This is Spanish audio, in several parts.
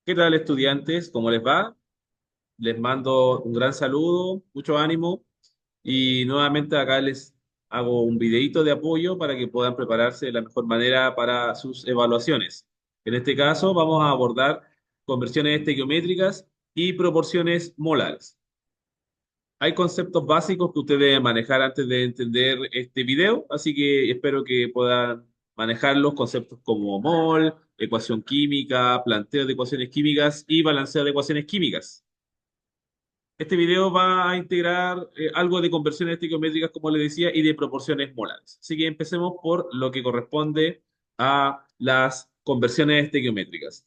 ¿Qué tal, estudiantes? ¿Cómo les va? Les mando un gran saludo, mucho ánimo y nuevamente acá les hago un videíto de apoyo para que puedan prepararse de la mejor manera para sus evaluaciones. En este caso vamos a abordar conversiones estequiométricas y proporciones molares. Hay conceptos básicos que usted debe manejar antes de entender este video, así que espero que puedan manejar los conceptos como mol, ecuación química, planteo de ecuaciones químicas y balanceo de ecuaciones químicas. Este video va a integrar algo de conversiones estequiométricas, como les decía, y de proporciones molares. Así que empecemos por lo que corresponde a las conversiones estequiométricas.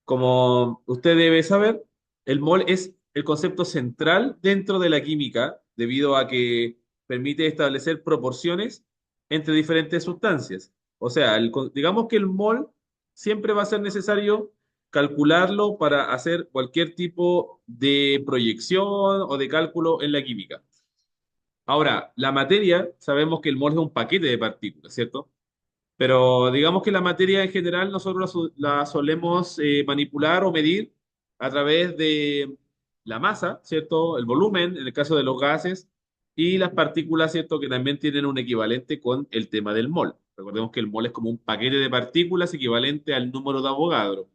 Como usted debe saber, el mol es el concepto central dentro de la química, debido a que permite establecer proporciones entre diferentes sustancias. O sea, digamos que el mol siempre va a ser necesario calcularlo para hacer cualquier tipo de proyección o de cálculo en la química. Ahora, la materia, sabemos que el mol es un paquete de partículas, ¿cierto? Pero digamos que la materia en general nosotros la solemos manipular o medir a través de la masa, ¿cierto? El volumen, en el caso de los gases, y las partículas, ¿cierto? Que también tienen un equivalente con el tema del mol. Recordemos que el mol es como un paquete de partículas equivalente al número de Avogadro.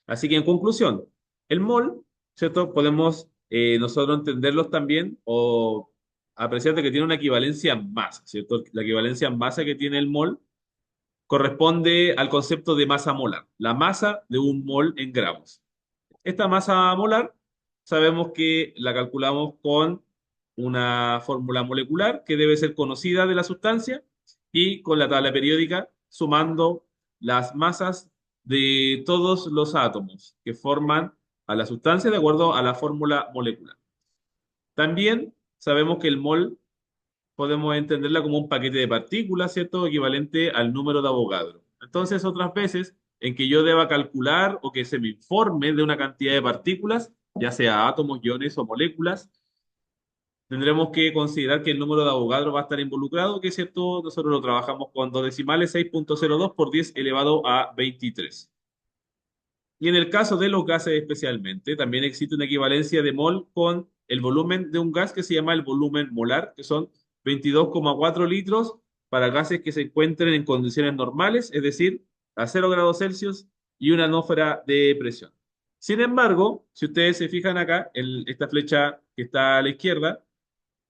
Así que en conclusión, el mol, ¿cierto? Podemos nosotros entenderlos también o apreciar de que tiene una equivalencia en masa, ¿cierto? La equivalencia en masa que tiene el mol corresponde al concepto de masa molar, la masa de un mol en gramos. Esta masa molar sabemos que la calculamos con una fórmula molecular que debe ser conocida de la sustancia y con la tabla periódica sumando las masas de todos los átomos que forman a la sustancia de acuerdo a la fórmula molecular. También sabemos que el mol podemos entenderla como un paquete de partículas, ¿cierto? Equivalente al número de Avogadro. Entonces, otras veces en que yo deba calcular o que se me informe de una cantidad de partículas, ya sea átomos, iones o moléculas, tendremos que considerar que el número de Avogadro va a estar involucrado, que es cierto, nosotros lo trabajamos con dos decimales, 6,02 por 10 elevado a 23. Y en el caso de los gases especialmente, también existe una equivalencia de mol con el volumen de un gas que se llama el volumen molar, que son 22,4 litros para gases que se encuentren en condiciones normales, es decir, a 0 grados Celsius y una atmósfera de presión. Sin embargo, si ustedes se fijan acá, en esta flecha que está a la izquierda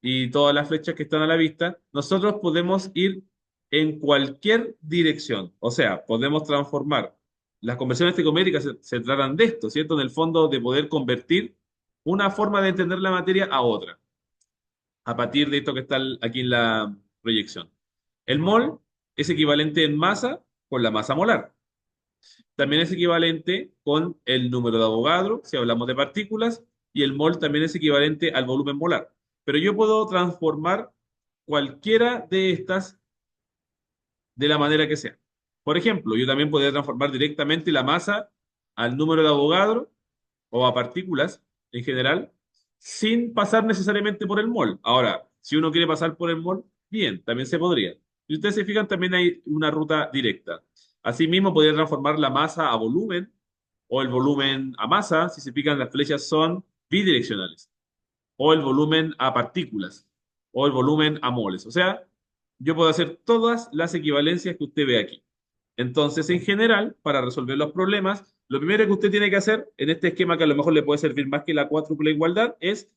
y todas las flechas que están a la vista, nosotros podemos ir en cualquier dirección. O sea, podemos transformar. Las conversiones trigonométricas se tratan de esto, ¿cierto? En el fondo, de poder convertir una forma de entender la materia a otra, a partir de esto que está aquí en la proyección. El mol es equivalente en masa con la masa molar. También es equivalente con el número de Avogadro, si hablamos de partículas, y el mol también es equivalente al volumen molar. Pero yo puedo transformar cualquiera de estas de la manera que sea. Por ejemplo, yo también podría transformar directamente la masa al número de Avogadro o a partículas en general, sin pasar necesariamente por el mol. Ahora, si uno quiere pasar por el mol, bien, también se podría. Si ustedes se fijan, también hay una ruta directa. Asimismo, podría transformar la masa a volumen o el volumen a masa, si se fijan, las flechas son bidireccionales, o el volumen a partículas, o el volumen a moles. O sea, yo puedo hacer todas las equivalencias que usted ve aquí. Entonces, en general, para resolver los problemas, lo primero que usted tiene que hacer en este esquema, que a lo mejor le puede servir más que la cuádruple igualdad, es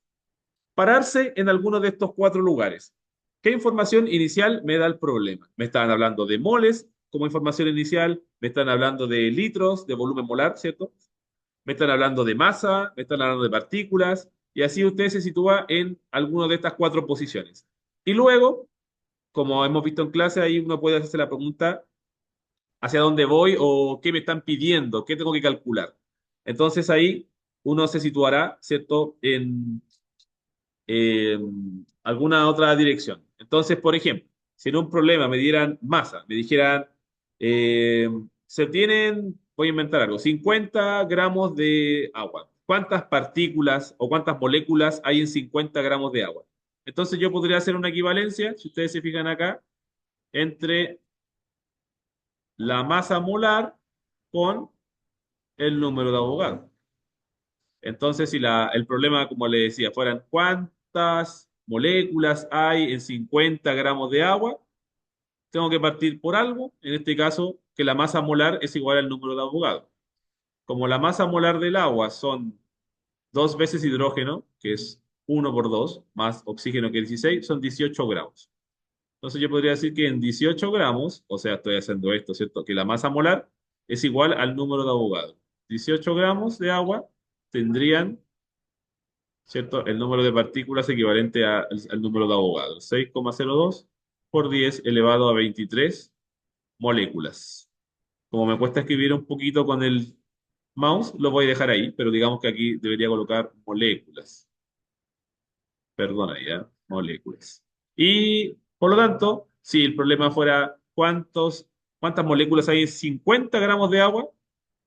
pararse en alguno de estos cuatro lugares. ¿Qué información inicial me da el problema? Me están hablando de moles como información inicial, me están hablando de litros, de volumen molar, ¿cierto? Me están hablando de masa, me están hablando de partículas, y así usted se sitúa en alguna de estas cuatro posiciones. Y luego, como hemos visto en clase, ahí uno puede hacerse la pregunta, hacia dónde voy o qué me están pidiendo, qué tengo que calcular. Entonces ahí uno se situará, ¿cierto?, en alguna otra dirección. Entonces, por ejemplo, si en un problema me dieran masa, me dijeran, eh, se tienen, voy a inventar algo, 50 gramos de agua. ¿Cuántas partículas o cuántas moléculas hay en 50 gramos de agua? Entonces yo podría hacer una equivalencia, si ustedes se fijan acá, entre la masa molar con el número de Avogadro. Entonces, si el problema, como le decía, fueran cuántas moléculas hay en 50 gramos de agua, tengo que partir por algo, en este caso, que la masa molar es igual al número de Avogadro. Como la masa molar del agua son dos veces hidrógeno, que es 1 por 2 más oxígeno que es 16, son 18 gramos. Entonces yo podría decir que en 18 gramos, o sea, estoy haciendo esto, ¿cierto? Que la masa molar es igual al número de Avogadro. 18 gramos de agua tendrían, ¿cierto? El número de partículas equivalente al número de Avogadro. 6,02 por 10 elevado a 23 moléculas. Como me cuesta escribir un poquito con el mouse, lo voy a dejar ahí, pero digamos que aquí debería colocar moléculas. Perdona ya, moléculas. Y por lo tanto, si el problema fuera cuántas moléculas hay en 50 gramos de agua,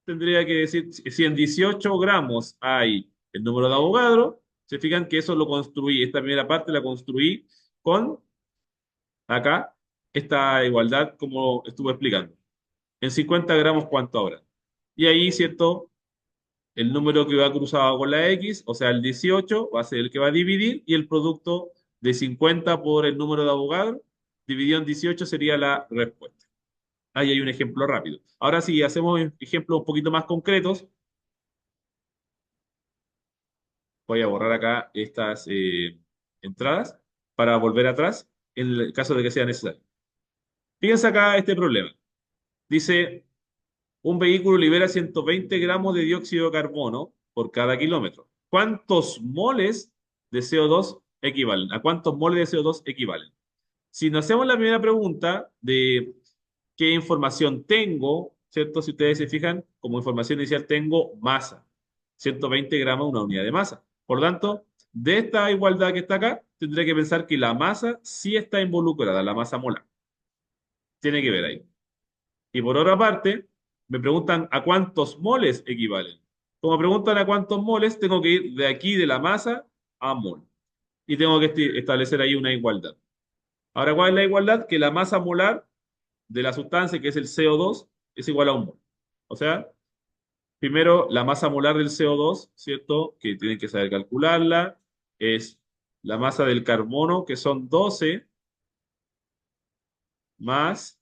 tendría que decir, si en 18 gramos hay el número de Avogadro, se fijan que eso lo construí, esta primera parte la construí con acá, esta igualdad como estuve explicando. En 50 gramos, ¿cuánto habrá? Y ahí, ¿cierto? El número que va cruzado con la X, o sea, el 18, va a ser el que va a dividir y el producto de 50 por el número de Avogadro dividido en 18 sería la respuesta. Ahí hay un ejemplo rápido. Ahora sí, hacemos ejemplos un poquito más concretos. Voy a borrar acá estas entradas para volver atrás en el caso de que sea necesario. Fíjense acá este problema. Dice, un vehículo libera 120 gramos de dióxido de carbono por cada kilómetro. ¿Cuántos moles de CO2 equivalen? ¿A cuántos moles de CO2 equivalen? Si nos hacemos la primera pregunta de qué información tengo, ¿cierto? Si ustedes se fijan, como información inicial tengo masa. 120 gramos, una unidad de masa. Por lo tanto, de esta igualdad que está acá, tendré que pensar que la masa sí está involucrada, la masa molar. Tiene que ver ahí. Y por otra parte, me preguntan a cuántos moles equivalen. Como preguntan a cuántos moles, tengo que ir de aquí de la masa a mol. Y tengo que establecer ahí una igualdad. Ahora, ¿cuál es la igualdad? Que la masa molar de la sustancia, que es el CO2, es igual a un mol. O sea, primero, la masa molar del CO2, ¿cierto? Que tienen que saber calcularla, es la masa del carbono, que son 12, más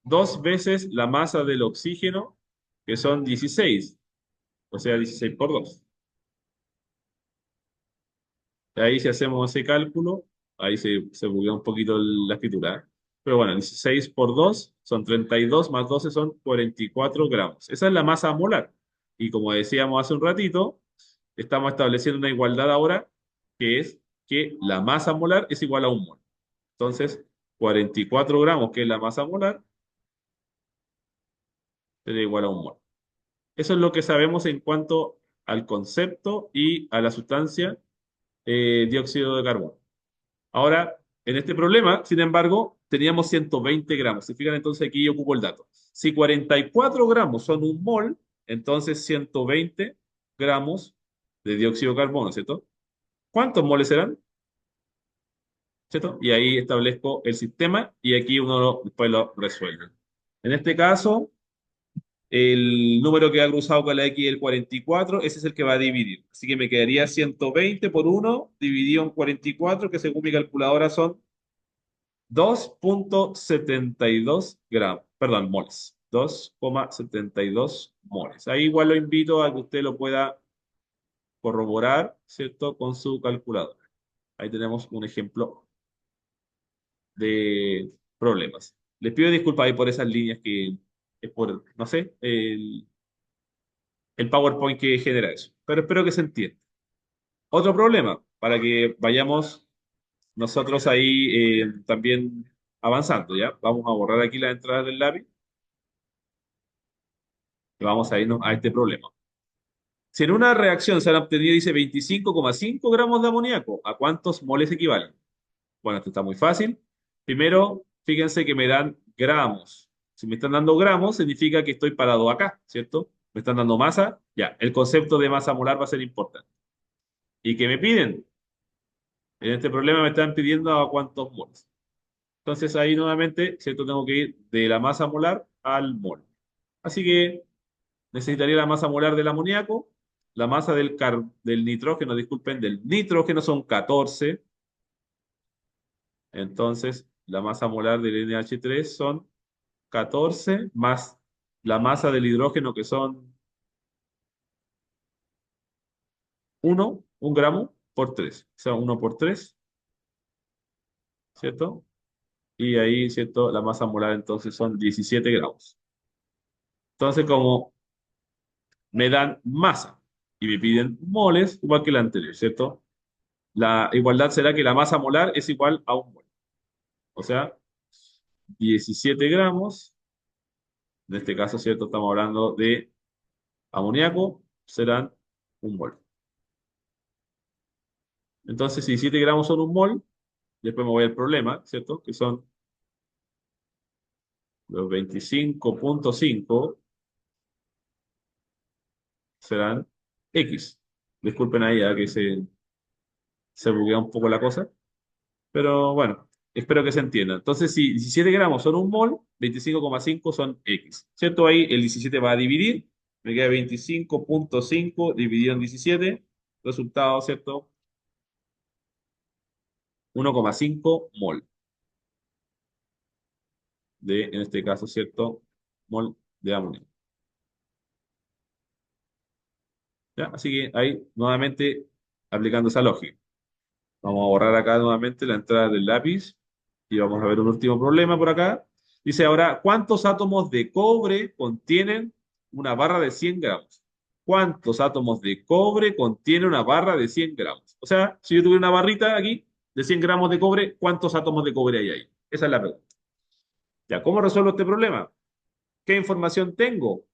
dos veces la masa del oxígeno, que son 16, o sea, 16 por 2. Ahí si hacemos ese cálculo, ahí se buguea un poquito la escritura, ¿eh? Pero bueno, 16 por 2 son 32, más 12 son 44 gramos. Esa es la masa molar. Y como decíamos hace un ratito, estamos estableciendo una igualdad ahora, que es que la masa molar es igual a un mol. Entonces, 44 gramos, que es la masa molar, sería igual a un mol. Eso es lo que sabemos en cuanto al concepto y a la sustancia dióxido de carbono. Ahora, en este problema, sin embargo, teníamos 120 gramos. Si fijan, entonces aquí yo ocupo el dato. Si 44 gramos son un mol, entonces 120 gramos de dióxido de carbono, ¿cierto? ¿Cuántos moles serán? ¿Cierto? Y ahí establezco el sistema y aquí uno después lo resuelve. En este caso, el número que ha cruzado con la X es el 44, ese es el que va a dividir. Así que me quedaría 120 por 1 dividido en 44, que según mi calculadora son 2,72 gramos, perdón, moles. 2,72 moles. Ahí igual lo invito a que usted lo pueda corroborar, ¿cierto? Con su calculadora. Ahí tenemos un ejemplo de problemas. Les pido disculpas ahí por esas líneas que es por, no sé, el PowerPoint que genera eso. Pero espero que se entienda. Otro problema, para que vayamos nosotros ahí también avanzando, ¿ya? Vamos a borrar aquí la entrada del lápiz y vamos a irnos a este problema. Si en una reacción se han obtenido, dice 25,5 gramos de amoníaco, ¿a cuántos moles equivalen? Bueno, esto está muy fácil. Primero, fíjense que me dan gramos. Si me están dando gramos, significa que estoy parado acá, ¿cierto? Me están dando masa, ya, el concepto de masa molar va a ser importante. ¿Y qué me piden? En este problema me están pidiendo a cuántos moles. Entonces ahí nuevamente, ¿cierto? Tengo que ir de la masa molar al mol. Así que necesitaría la masa molar del amoníaco, la masa del nitrógeno, disculpen, del nitrógeno son 14. Entonces la masa molar del NH3 son 14 más la masa del hidrógeno que son 1 gramo por 3, o sea, 1 por 3, ¿cierto? Y ahí, ¿cierto? La masa molar entonces son 17 gramos. Entonces, como me dan masa y me piden moles, igual que la anterior, ¿cierto? La igualdad será que la masa molar es igual a un mol. O sea, 17 gramos, en este caso, ¿cierto? Estamos hablando de amoníaco, serán un mol. Entonces, si 17 gramos son un mol, después me voy al problema, ¿cierto? Que son los 25,5 serán X. Disculpen ahí, que se buguea un poco la cosa. Pero bueno, espero que se entienda. Entonces, si 17 gramos son un mol, 25,5 son X. ¿Cierto? Ahí el 17 va a dividir. Me queda 25,5 dividido en 17. Resultado, ¿cierto? 1,5 mol en este caso, ¿cierto? Mol de amonio. ¿Ya? Así que ahí, nuevamente, aplicando esa lógica. Vamos a borrar acá nuevamente la entrada del lápiz y vamos a ver un último problema por acá. Dice ahora, ¿cuántos átomos de cobre contienen una barra de 100 gramos? ¿Cuántos átomos de cobre contiene una barra de 100 gramos? O sea, si yo tuviera una barrita aquí de 100 gramos de cobre, ¿cuántos átomos de cobre hay ahí? Esa es la pregunta. Ya, ¿cómo resuelvo este problema? ¿Qué información tengo?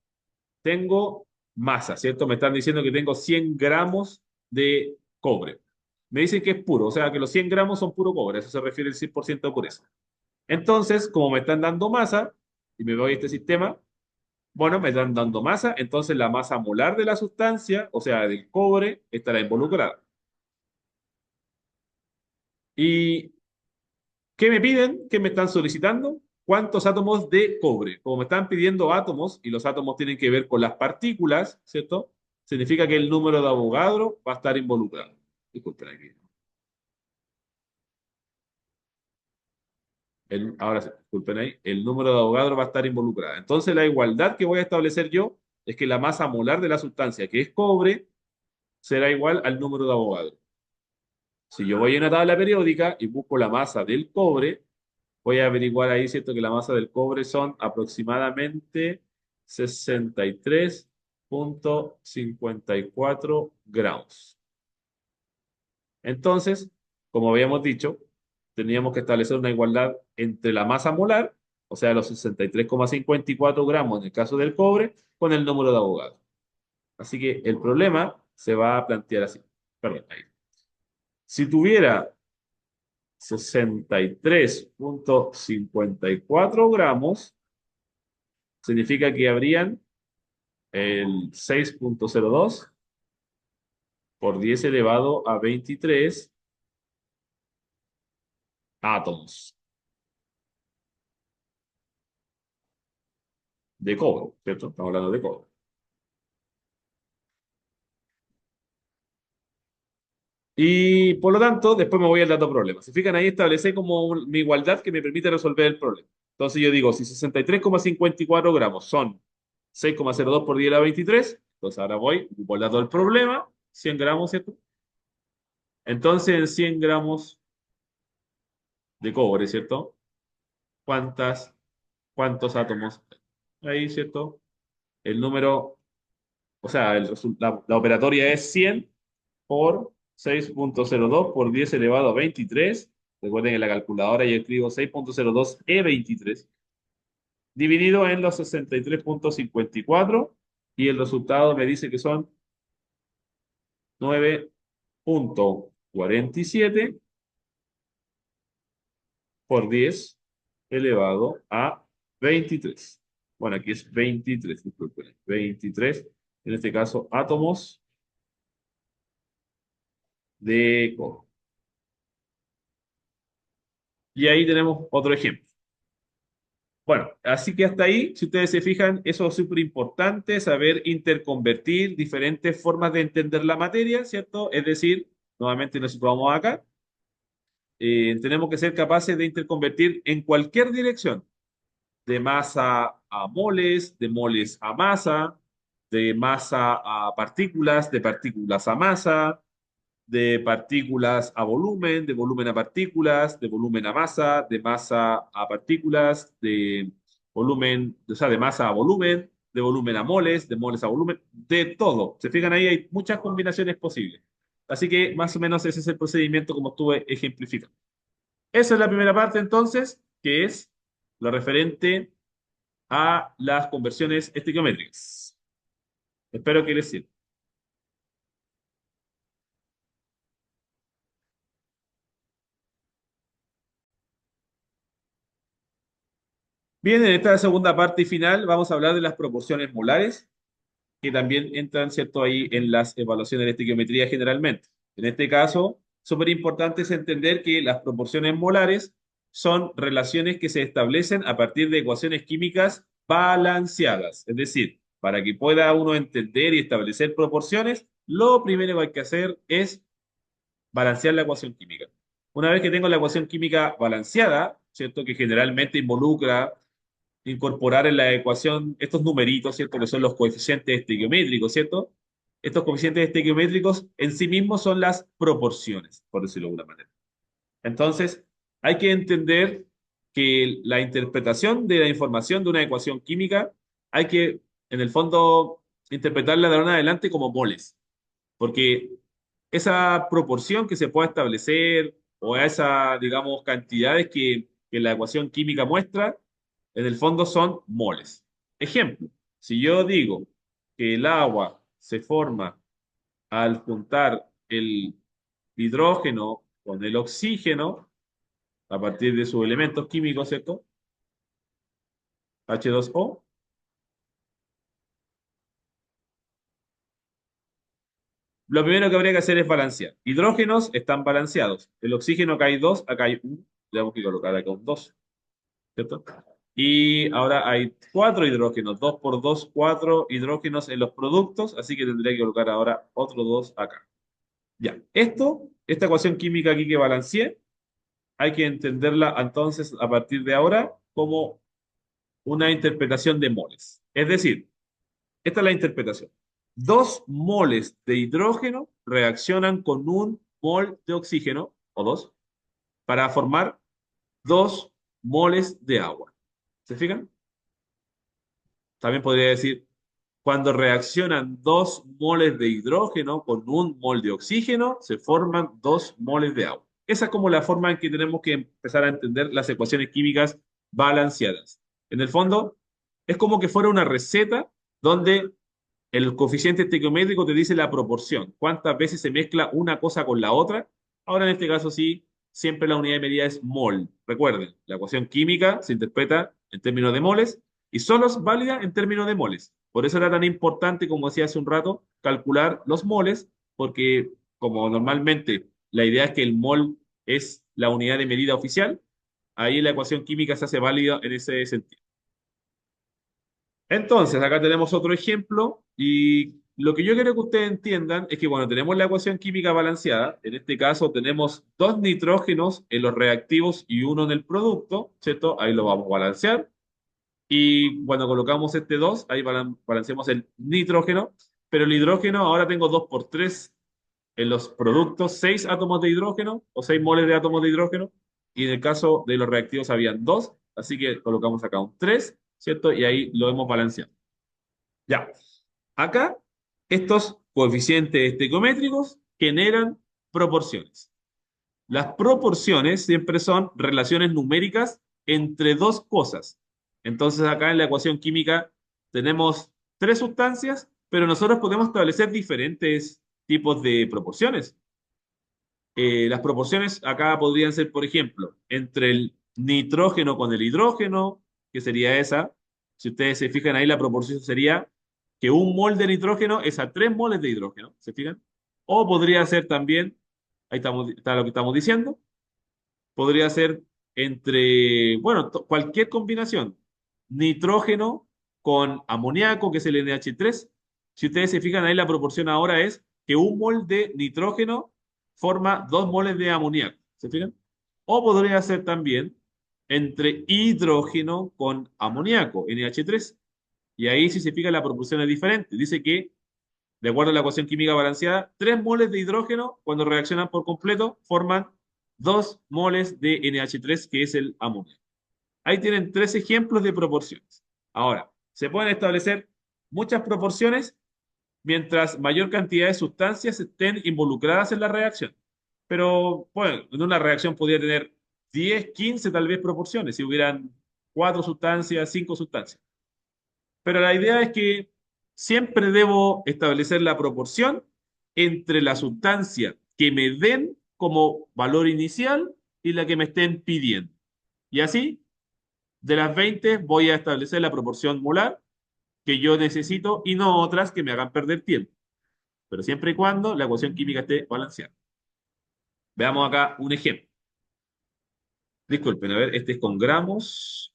Tengo masa, ¿cierto? Me están diciendo que tengo 100 gramos de cobre. Me dicen que es puro, o sea que los 100 gramos son puro cobre, a eso se refiere el 100% de pureza. Entonces, como me están dando masa, y me voy a este sistema, bueno, me están dando masa, entonces la masa molar de la sustancia, o sea, del cobre, estará involucrada. ¿Y qué me piden? ¿Qué me están solicitando? ¿Cuántos átomos de cobre? Como me están pidiendo átomos, y los átomos tienen que ver con las partículas, ¿cierto? Significa que el número de Avogadro va a estar involucrado. Disculpen aquí. Ahora sí, disculpen ahí. El número de Avogadro va a estar involucrado. Entonces, la igualdad que voy a establecer yo es que la masa molar de la sustancia, que es cobre, será igual al número de Avogadro. Si yo voy a una tabla periódica y busco la masa del cobre, voy a averiguar ahí, ¿cierto? Que la masa del cobre son aproximadamente 63,54 gramos. Entonces, como habíamos dicho, teníamos que establecer una igualdad entre la masa molar, o sea, los 63,54 gramos en el caso del cobre, con el número de Avogadro. Así que el problema se va a plantear así. Perdón, ahí. Si tuviera 63,54 gramos, significa que habrían el 6,02 por 10 elevado a 23 átomos de cobre, ¿cierto? Estamos hablando de cobre. Y por lo tanto, después me voy al dato problema. Si fijan ahí, establecí como mi igualdad que me permite resolver el problema. Entonces yo digo, si 63,54 gramos son 6,02 por 10 a la 23, entonces ahora voy por el dato del problema, 100 gramos, ¿cierto? Entonces en 100 gramos de cobre, ¿cierto? ¿Cuántas, ¿cuántos átomos? Ahí, ¿cierto? El número, o sea, la operatoria es 100 por 6,02 por 10 elevado a 23. Recuerden que en la calculadora yo escribo 6,02 E23 dividido en los 63,54 y el resultado me dice que son 9,47 por 10 elevado a 23. Bueno, aquí es 23, disculpen. 23, en este caso, átomos de cobre. Y ahí tenemos otro ejemplo. Bueno, así que hasta ahí, si ustedes se fijan, eso es súper importante, saber interconvertir diferentes formas de entender la materia, ¿cierto? Es decir, nuevamente nos situamos acá, tenemos que ser capaces de interconvertir en cualquier dirección, de masa a moles, de moles a masa, de masa a partículas, de partículas a masa, de partículas a volumen, de volumen a partículas, de volumen a masa, de masa a partículas, de volumen, o sea, de masa a volumen, de volumen a moles, de moles a volumen, de todo. Se fijan ahí, hay muchas combinaciones posibles. Así que más o menos ese es el procedimiento como estuve ejemplificando. Esa es la primera parte entonces, que es lo referente a las conversiones estequiométricas. Espero que les sirva. Bien, en esta segunda parte y final vamos a hablar de las proporciones molares, que también entran, ¿cierto?, ahí en las evaluaciones de estequiometría generalmente. En este caso, súper importante es entender que las proporciones molares son relaciones que se establecen a partir de ecuaciones químicas balanceadas. Es decir, para que pueda uno entender y establecer proporciones, lo primero que hay que hacer es balancear la ecuación química. Una vez que tengo la ecuación química balanceada, ¿cierto?, que generalmente involucra incorporar en la ecuación estos numeritos, ¿cierto? Que son los coeficientes estequiométricos, ¿cierto? Estos coeficientes estequiométricos en sí mismos son las proporciones, por decirlo de alguna manera. Entonces, hay que entender que la interpretación de la información de una ecuación química hay que, en el fondo, interpretarla de ahora en adelante como moles, porque esa proporción que se pueda establecer o esa, digamos, cantidades que la ecuación química muestra, en el fondo son moles. Ejemplo, si yo digo que el agua se forma al juntar el hidrógeno con el oxígeno a partir de sus elementos químicos, ¿cierto? H2O. Lo primero que habría que hacer es balancear. Hidrógenos están balanceados. El oxígeno acá hay dos, acá hay uno. Le vamos que colocar acá un 2, ¿cierto? Y ahora hay cuatro hidrógenos, 2 por 2, cuatro hidrógenos en los productos, así que tendría que colocar ahora otro 2 acá. Ya, esta ecuación química aquí que balanceé, hay que entenderla entonces a partir de ahora como una interpretación de moles. Es decir, esta es la interpretación. Dos moles de hidrógeno reaccionan con un mol de oxígeno, o dos, para formar dos moles de agua. ¿Se fijan? También podría decir, cuando reaccionan dos moles de hidrógeno con un mol de oxígeno, se forman dos moles de agua. Esa es como la forma en que tenemos que empezar a entender las ecuaciones químicas balanceadas. En el fondo, es como que fuera una receta donde el coeficiente estequiométrico te dice la proporción, cuántas veces se mezcla una cosa con la otra. Ahora, en este caso, sí, siempre la unidad de medida es mol. Recuerden, la ecuación química se interpreta en términos de moles y solo es válida en términos de moles. Por eso era tan importante, como decía hace un rato, calcular los moles, porque como normalmente la idea es que el mol es la unidad de medida oficial, ahí la ecuación química se hace válida en ese sentido. Entonces, acá tenemos otro ejemplo y lo que yo quiero que ustedes entiendan es que cuando tenemos la ecuación química balanceada, en este caso tenemos dos nitrógenos en los reactivos y uno en el producto, ¿cierto? Ahí lo vamos a balancear. Y cuando colocamos este 2 ahí balanceamos el nitrógeno, pero el hidrógeno ahora tengo 2 por 3 en los productos, 6 átomos de hidrógeno o 6 moles de átomos de hidrógeno, y en el caso de los reactivos habían 2 así que colocamos acá un 3, ¿cierto? Y ahí lo hemos balanceado. Ya, acá estos coeficientes estequiométricos generan proporciones. Las proporciones siempre son relaciones numéricas entre dos cosas. Entonces acá en la ecuación química tenemos tres sustancias, pero nosotros podemos establecer diferentes tipos de proporciones. Las proporciones acá podrían ser, por ejemplo, entre el nitrógeno con el hidrógeno, que sería esa. Si ustedes se fijan ahí, la proporción sería que un mol de nitrógeno es a 3 moles de hidrógeno. ¿Se fijan? O podría ser también, ahí estamos, está lo que estamos diciendo, podría ser entre, bueno, cualquier combinación. nitrógeno con amoníaco, que es el NH3. Si ustedes se fijan ahí, la proporción ahora es que un mol de nitrógeno forma 2 moles de amoníaco. ¿Se fijan? O podría ser también entre hidrógeno con amoníaco, NH3. Y ahí, si se fijan, la proporción es diferente. Dice que, de acuerdo a la ecuación química balanceada, 3 moles de hidrógeno, cuando reaccionan por completo, forman 2 moles de NH3, que es el amoníaco. Ahí tienen 3 ejemplos de proporciones. Ahora, se pueden establecer muchas proporciones mientras mayor cantidad de sustancias estén involucradas en la reacción. Pero, bueno, en una reacción podría tener 10, 15 tal vez proporciones, si hubieran 4 sustancias, 5 sustancias. Pero la idea es que siempre debo establecer la proporción entre la sustancia que me den como valor inicial y la que me estén pidiendo. Y así, de las 20 voy a establecer la proporción molar que yo necesito y no otras que me hagan perder tiempo, pero siempre y cuando la ecuación química esté balanceada. Veamos acá un ejemplo. Disculpen, a ver, este es con gramos.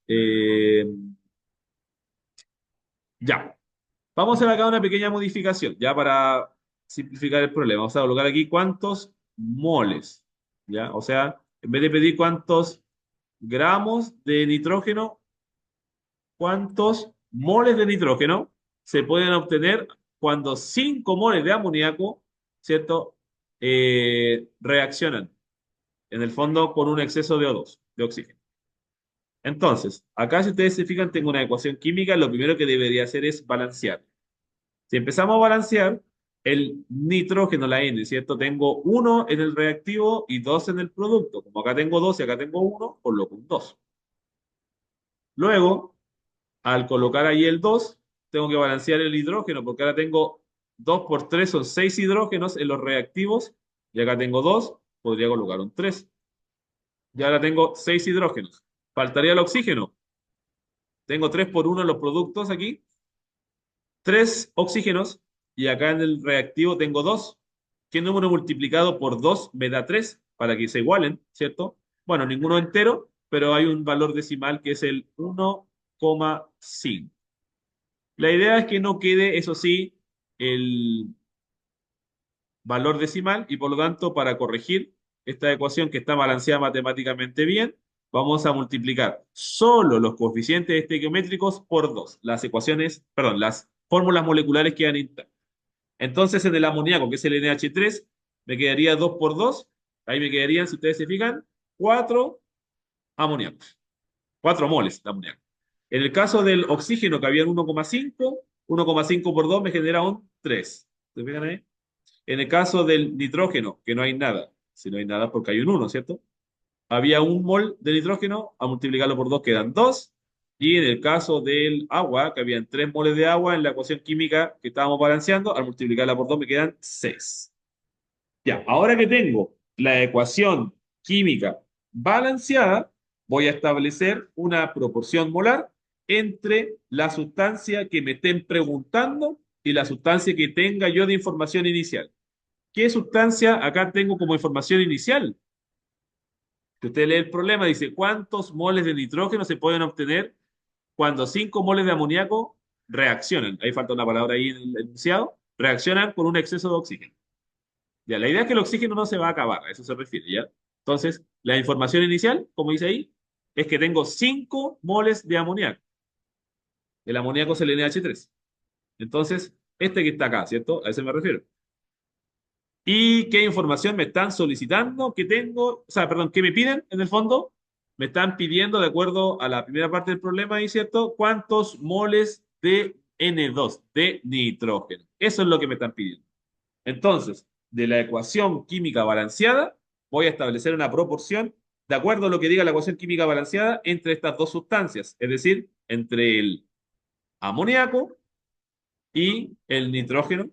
Ya. Vamos a hacer acá una pequeña modificación, ya para simplificar el problema. Vamos a colocar aquí cuántos moles, ¿ya? O sea, en vez de pedir cuántos gramos de nitrógeno, cuántos moles de nitrógeno se pueden obtener cuando 5 moles de amoníaco, ¿cierto? Reaccionan, en el fondo, con un exceso de O2, de oxígeno. Entonces, acá si ustedes se fijan, tengo una ecuación química, lo primero que debería hacer es balancear. Si empezamos a balancear, el nitrógeno, la N, ¿cierto? Tengo 1 en el reactivo y 2 en el producto. Como acá tengo 2 y acá tengo 1, coloco un 2. Luego, al colocar ahí el 2, tengo que balancear el hidrógeno, porque ahora tengo 2 por 3 son 6 hidrógenos en los reactivos, y acá tengo 2, podría colocar un 3. Y ahora tengo 6 hidrógenos. Faltaría el oxígeno. Tengo 3 por 1 en los productos aquí, 3 oxígenos, y acá en el reactivo tengo 2. ¿Qué número multiplicado por 2 me da 3? Para que se igualen, ¿cierto? Bueno, ninguno entero, pero hay un valor decimal que es el 1,5. La idea es que no quede, eso sí, el valor decimal y por lo tanto, para corregir esta ecuación que está balanceada matemáticamente bien, vamos a multiplicar solo los coeficientes estequiométricos por 2. Las ecuaciones, perdón, las fórmulas moleculares quedan intactas. Entonces, en el amoníaco, que es el NH3, me quedaría 2 por 2. Ahí me quedarían, si ustedes se fijan, 4 amoníacos. 4 moles de amoníaco. En el caso del oxígeno, que había 1,5, 1,5 por 2 me genera un 3. ¿Se fijan ahí? En el caso del nitrógeno, que no hay nada. Si no hay nada, porque hay un 1, ¿cierto? Había un mol de nitrógeno, a multiplicarlo por 2 quedan 2. Y en el caso del agua, que habían 3 moles de agua en la ecuación química que estábamos balanceando, al multiplicarla por 2 me quedan 6. Ya, ahora que tengo la ecuación química balanceada, voy a establecer una proporción molar entre la sustancia que me estén preguntando y la sustancia que tenga yo de información inicial. ¿Qué sustancia acá tengo como información inicial? Si usted lee el problema, dice, ¿cuántos moles de nitrógeno se pueden obtener cuando 5 moles de amoníaco reaccionan? Ahí falta una palabra ahí en el enunciado. Reaccionan con un exceso de oxígeno. Ya, la idea es que el oxígeno no se va a acabar, a eso se refiere, ¿ya? Entonces, la información inicial, como dice ahí, es que tengo 5 moles de amoníaco. El amoníaco es el NH3. Entonces, este que está acá, ¿cierto? A ese me refiero. ¿Y qué información me están solicitando que tengo? O sea, perdón, ¿qué me piden en el fondo? Me están pidiendo, de acuerdo a la primera parte del problema, ahí, ¿cierto? ¿Cuántos moles de N2, de nitrógeno? Eso es lo que me están pidiendo. Entonces, de la ecuación química balanceada, voy a establecer una proporción de acuerdo a lo que diga la ecuación química balanceada entre estas dos sustancias, es decir, entre el amoníaco y el nitrógeno.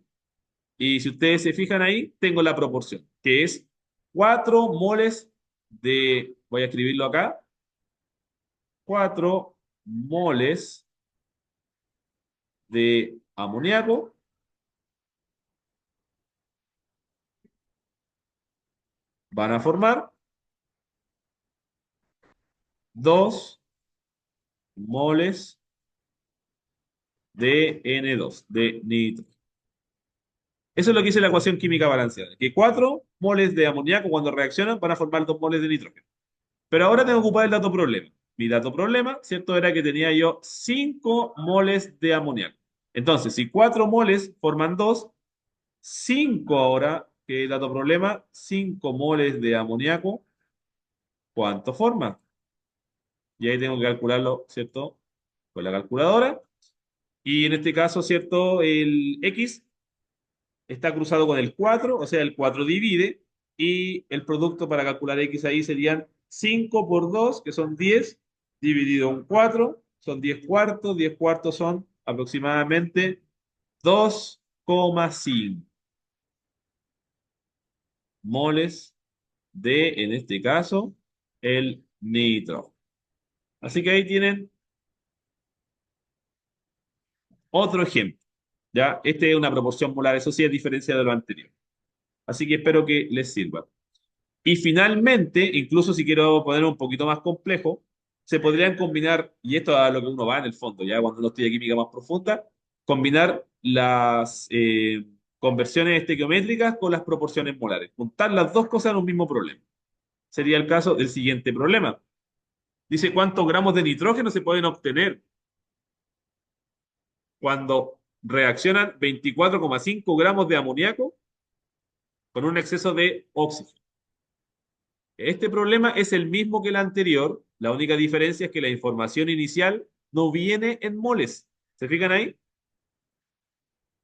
Y si ustedes se fijan ahí, tengo la proporción, que es 4 moles de, voy a escribirlo acá, 4 moles de amoníaco van a formar 2 moles de N2, de nitrógeno. Eso es lo que dice la ecuación química balanceada, que 4 moles de amoníaco cuando reaccionan van a formar 2 moles de nitrógeno. Pero ahora tengo que ocupar el dato problema. Mi dato problema, ¿cierto? Era que tenía yo 5 moles de amoníaco. Entonces, si 4 moles forman 2, 5 ahora, que el dato problema, 5 moles de amoníaco, ¿cuánto forma? Y ahí tengo que calcularlo, ¿cierto? Con la calculadora. Y en este caso, ¿cierto? El X está cruzado con el 4, o sea, el 4 divide, y el producto para calcular X ahí serían 5 por 2, que son 10, dividido en 4, son 10 cuartos son aproximadamente 2,5 moles de, en este caso, el nitrógeno. Así que ahí tienen otro ejemplo. ¿Ya? Este es una proporción molar, eso sí, a diferencia de lo anterior. Así que espero que les sirva. Y finalmente, incluso si quiero ponerlo un poquito más complejo, se podrían combinar, y esto es a lo que uno va en el fondo, ya cuando uno estudia química más profunda, combinar las conversiones estequiométricas con las proporciones molares. Juntar las dos cosas en un mismo problema. Sería el caso del siguiente problema. Dice cuántos gramos de nitrógeno se pueden obtener cuando reaccionan 24,5 gramos de amoníaco con un exceso de oxígeno. Este problema es el mismo que el anterior, la única diferencia es que la información inicial no viene en moles. ¿Se fijan ahí?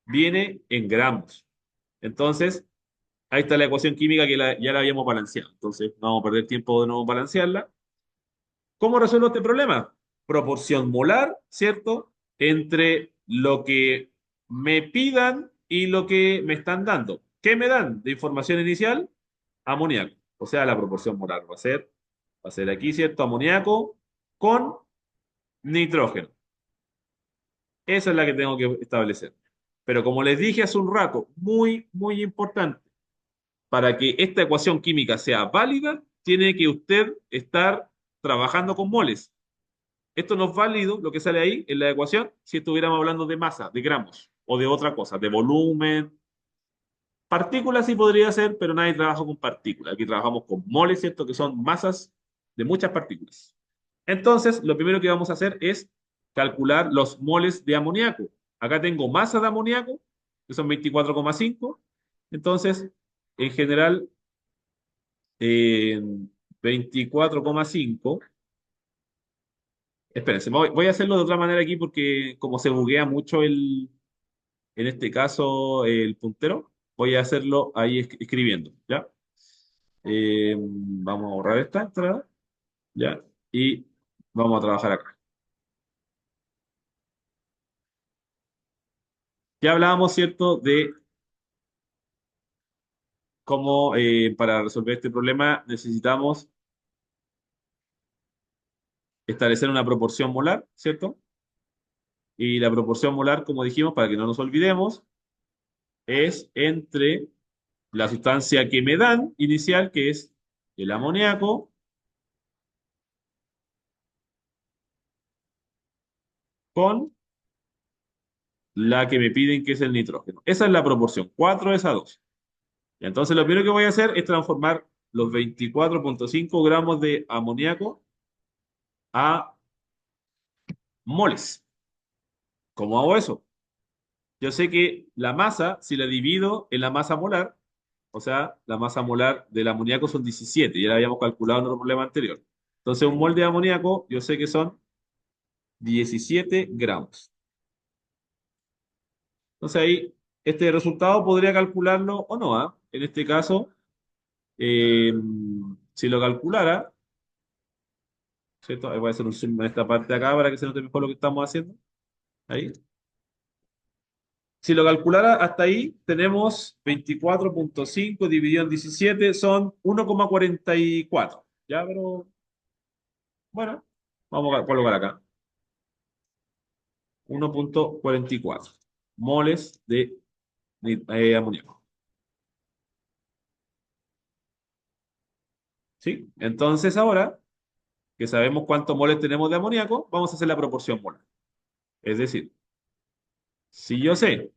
Viene en gramos. Entonces, ahí está la ecuación química que ya la habíamos balanceado. Entonces, no vamos a perder tiempo de nuevo balancearla. ¿Cómo resuelvo este problema? Proporción molar, ¿cierto? Entre lo que me pidan y lo que me están dando. ¿Qué me dan de información inicial? Amoníaco. O sea, la proporción molar va a ser aquí, ¿cierto? Amoníaco con nitrógeno. Esa es la que tengo que establecer. Pero como les dije hace un rato, muy, muy importante, para que esta ecuación química sea válida, tiene que usted estar trabajando con moles. Esto no es válido, lo que sale ahí en la ecuación, si estuviéramos hablando de masa, de gramos, o de otra cosa, de volumen. Partículas sí podría ser, pero nadie trabaja con partículas. Aquí trabajamos con moles, ¿cierto? Que son masas de muchas partículas. Entonces, lo primero que vamos a hacer es calcular los moles de amoníaco. Acá tengo masa de amoníaco, que son 24,5. Entonces, en general, eh, 24,5. Espérense, voy a hacerlo de otra manera aquí porque como se buguea mucho en este caso, el puntero, voy a hacerlo ahí escribiendo, ¿ya? Vamos a borrar esta entrada, ¿ya? Y vamos a trabajar acá. Ya hablábamos, ¿cierto?, de cómo para resolver este problema necesitamos establecer una proporción molar, ¿cierto? Y la proporción molar, como dijimos, para que no nos olvidemos, es entre la sustancia que me dan inicial, que es el amoníaco, con la que me piden que es el nitrógeno. Esa es la proporción, 4 es a 2. Y entonces lo primero que voy a hacer es transformar los 24,5 gramos de amoníaco a moles. ¿Cómo hago eso? Yo sé que la masa, si la divido en la masa molar, o sea, la masa molar del amoníaco son 17, ya la habíamos calculado en otro problema anterior. Entonces, un mol de amoníaco, yo sé que son 17 gramos. Entonces ahí, este resultado podría calcularlo o no, ¿ah? En este caso, eh, si lo calculara, ¿cierto? Ahí voy a hacer un zoom en esta parte de acá para que se note mejor lo que estamos haciendo. Ahí. Si lo calculara hasta ahí, tenemos 24,5 dividido en 17 son 1,44. Ya, pero bueno, vamos a colocar acá. 1,44 moles de amoníaco. ¿Sí? Entonces ahora que sabemos cuántos moles tenemos de amoníaco, vamos a hacer la proporción molar. Es decir, Si yo sé,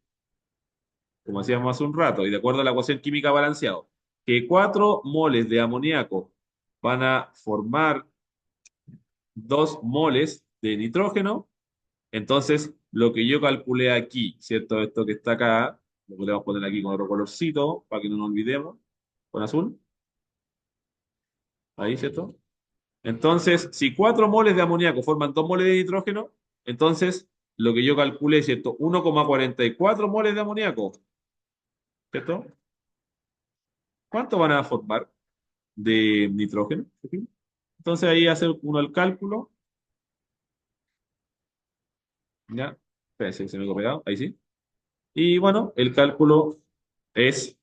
como decíamos hace un rato, y de acuerdo a la ecuación química balanceado, que 4 moles de amoníaco van a formar 2 moles de nitrógeno, entonces lo que yo calculé aquí, ¿cierto? Esto que está acá, lo podemos poner aquí con otro colorcito para que no nos olvidemos, con azul, ahí, ¿cierto? Entonces, si 4 moles de amoníaco forman 2 moles de nitrógeno, entonces lo que yo calculé, ¿cierto? 1,44 moles de amoníaco, ¿cierto? ¿Cuánto van a formar de nitrógeno? Entonces ahí hace uno el cálculo, ¿ya? Espérense, se me quedó pegado, ahí sí. Y bueno, el cálculo es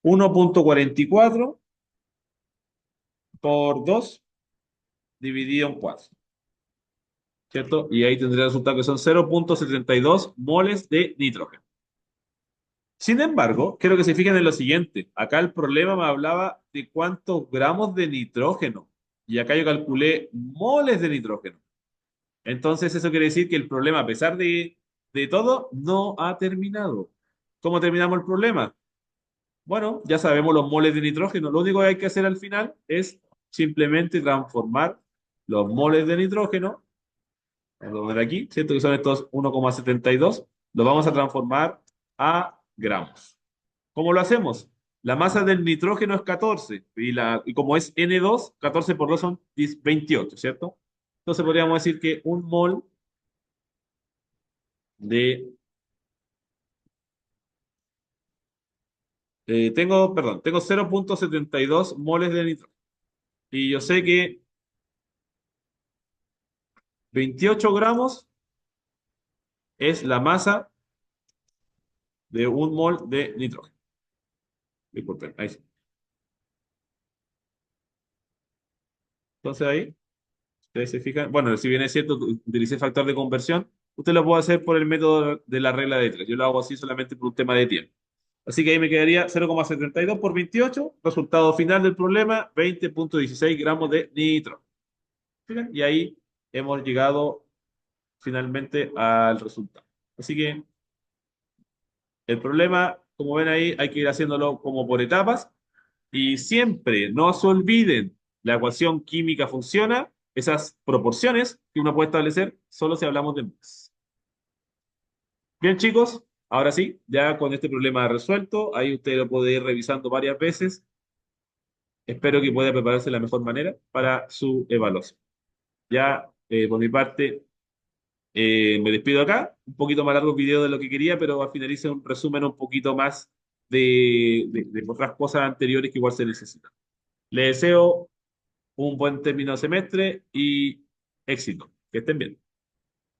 1,44 por 2 dividido en 4, ¿cierto? Y ahí tendría el resultado que son 0,72 moles de nitrógeno. Sin embargo, quiero que se fijen en lo siguiente. Acá el problema me hablaba de cuántos gramos de nitrógeno. Y acá yo calculé moles de nitrógeno. Entonces eso quiere decir que el problema, a pesar de todo, no ha terminado. ¿Cómo terminamos el problema? Bueno, ya sabemos los moles de nitrógeno. Lo único que hay que hacer al final es simplemente transformar los moles de nitrógeno, vamos a poner aquí, ¿cierto? Que son estos 1,72, los vamos a transformar a gramos. ¿Cómo lo hacemos? La masa del nitrógeno es 14 y como es N2, 14 por 2 son 28, ¿cierto? Entonces podríamos decir que un mol de... tengo 0,72 moles de nitrógeno. Y yo sé que 28 gramos es la masa de un mol de nitrógeno. Disculpen, ahí sí. Entonces ahí, ustedes se fijan, bueno, si bien es cierto, utilicé factor de conversión, usted lo puede hacer por el método de la regla de tres. Yo lo hago así solamente por un tema de tiempo. Así que ahí me quedaría 0,72 por 28, resultado final del problema, 20,16 gramos de nitrógeno. Fíjense, y ahí hemos llegado finalmente al resultado. Así que el problema, como ven ahí, hay que ir haciéndolo como por etapas. Y siempre, no se olviden, la ecuación química funciona, esas proporciones que uno puede establecer solo si hablamos de más. Bien, chicos, ahora sí, ya con este problema resuelto, ahí usted lo puede ir revisando varias veces. Espero que pueda prepararse de la mejor manera para su evaluación. Ya, por mi parte, me despido acá. Un poquito más largo el video de lo que quería, pero al final hice un resumen un poquito más de otras cosas anteriores que igual se necesitan. Le deseo un buen término de semestre y éxito. Que estén bien.